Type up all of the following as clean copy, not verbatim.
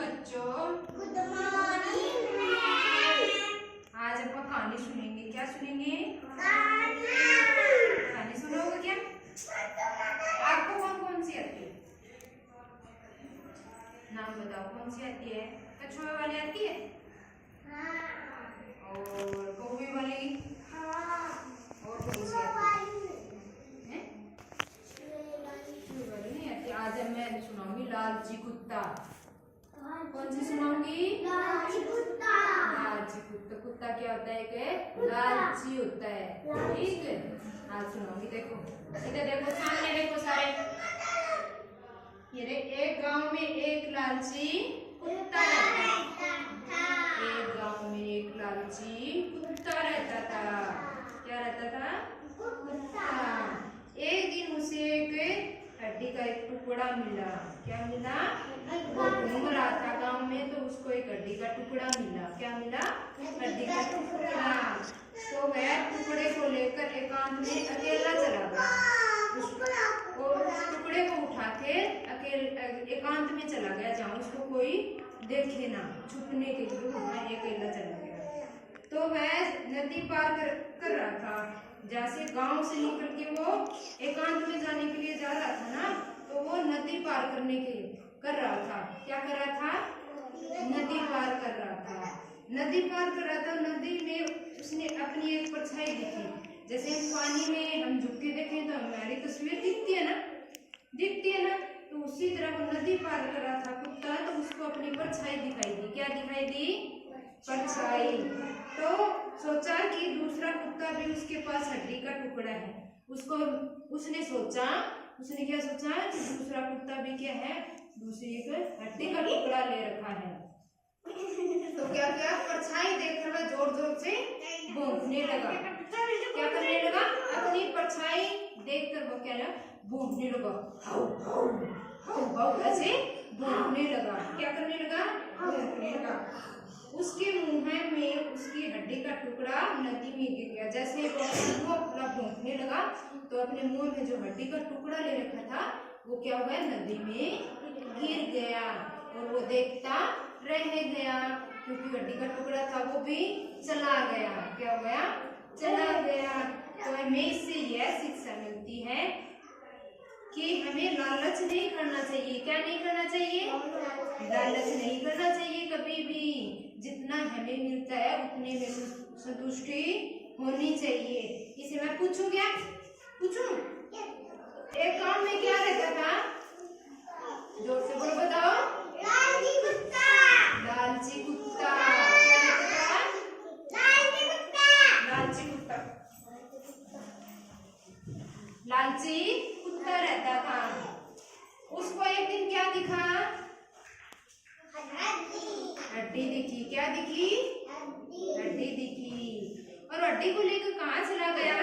बच्चों। Good morning ma'am. आज हम कहानी सुनेंगे। क्या सुनेंगे? कहानी सुनोगे क्या? आपको कौन कौन सी आती है? नाम बताओ, कौन सी आती है? कछुआ वाली आती है? और कौवे वाली? और कौन सी आती है? वाली नहीं आती। आज मैं सुनाऊंगी लालची कुत्ता। कौन सी सुनाऊंगी? लालची कुत्ता। लालची कुत्ता। कुत्ता क्या होता है? एक लालची होता है। ठीक है, आज सुनाऊंगी। देखो इधर देखो, सामने देखो सारे। ये एक गांव में एक लालची कुत्ता रहता था। एक गांव में एक लालची कुत्ता रहता था। क्या रहता था? कुत्ता। एक दिन उसे एक हड्डी का एक टुकड़ा मिला। क्या मिला? वो घूम रहा था गांव में, तो उसको एक हड्डी का टुकड़ा मिला। क्या मिला? हड्डी का टुकड़ा। तो वह टुकड़े को लेकर एकांत में अकेला चला गया। उस टुकड़े को उठा के एकांत में चला गया, जहाँ उसको कोई देखे ना, छुपने के लिए वहाँ अकेला चला गया। तो वह नदी पार कर रहा था। जैसे गांव से निकल के वो एकांत में जाने के लिए जा रहा था ना, तो वो नदी पार करने के कर रहा था। क्या कर रहा था? नदी पार कर रहा था। नदी पार कर रहा था। नदी में उसने अपनी एक परछाई दिखी। जैसे पानी में हम झुक के देखें तो हमारी तस्वीर दिखती है ना, दिखती है ना। तो उसी तरह वो नदी पार कर रहा था कुत्ता, तो उसको अपनी परछाई दिखाई दी। क्या दिखाई दी? परछाई। तो सोचा कि दूसरा कुत्ता भी उसके पास हड्डी का टुकड़ा है। उसने क्या सोचा कि दूसरा कुत्ता भी क्या है, दूसरी एक हड्डी का टुकड़ा ले रखा है। तो क्या किया? परछाई देखकर वह जोर जोर से भौंकने लगा। क्या करने लगा? अपनी परछाई देखकर वो क्या लगा? भौंकने लगा। हाउ हाउ हाउ हाउ ऐसे भौंकने लगा। क्या करने लगा? भौंकने लगा। उसके मुंह में उसकी हड्डी का टुकड़ा नदी में गिर गया। जैसे वो अपना भौंकने लगा, तो अपने मुंह में जो हड्डी का टुकड़ा ले रखा था वो क्या हुआ? नदी में गिर गया। और वो देखता रह गया, क्योंकि हड्डी का टुकड़ा था वो भी चला गया। क्या हो गया? चला गया। तो हमें इससे यह शिक्षा मिलती है कि हमें लालच नहीं करना चाहिए। क्या नहीं करना चाहिए? लालच नहीं करना चाहिए कभी भी। जितना हमें मिलता है उतने में संतुष्टि होनी चाहिए। इसे मैं पूछूं क्या? पूछूं? एक गांव में क्या रहता था? जोर से बोलो, बताओ। लालची कुत्ता। लालची कुत्ता। क्या रहता था? लालची कुत्ता। लालची कुत्ता। लालची कुत्ता रहता था। उसको एक दिन क्या दिखा? हड्डी दिखी। क्या दिखी? हड्डी दिखी। और हड्डी को लेकर कहाँ चला गया?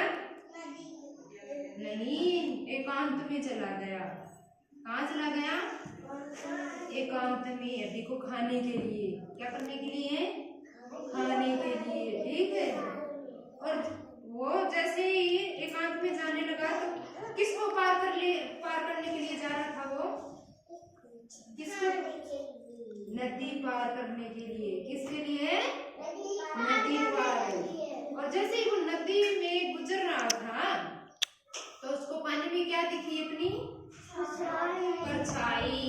नहीं, एकांत में चला गया। कहाँ चला गया? एकांत में, हड्डी को खाने के लिए। क्या करने के लिए? खाने के लिए। ठीक है। और वो जैसे ही एकांत में जाने लगा, तो किसको पार करने के लिए जा रहा था वो? किसको? नदी पार करने के लिए। किसके लिए? नदी पार। और जैसे ही वो नदी में गुजर रहा था, तो उसको पानी में क्या दिखी? अपनी परछाई।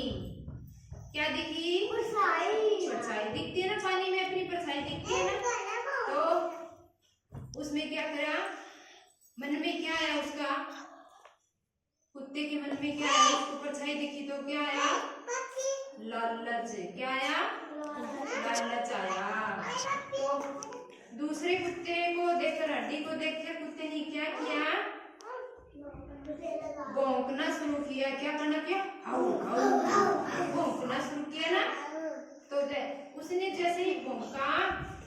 क्या दिखी? परछाई दिखती है ना पानी में, अपनी परछाई दिखती है ना। तो उसमें क्या करा? मन में क्या आया उसका? कुत्ते के मन में क्या आया? उसको परछाई दिखी तो क्या आया? लालच। क्या आया? लालच आया। तो दूसरे कुत्ते को देखकर, हड्डी को देखकर कुत्ते ने क्या किया? भौंकना शुरू किया। क्या करना किया? हाउ हाउ भौंकना शुरू किया ना। तो उसने जैसे ही भौंका,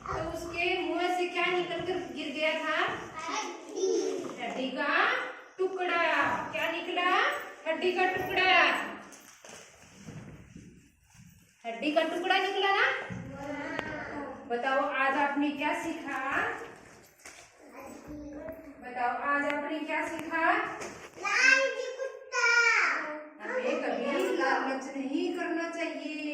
तो उसके मुंह से क्या निकलकर गिर गया था? हड्डी का टुकड़ा। क्या निकला? हड्डी का टुकड़ा। हड्डी का टुकड़ा निकला ना। बताओ आज आपने क्या सीखा? बताओ आज आपने क्या सीखा? लालची कुत्ता। हमें कभी लालच नहीं करना चाहिए।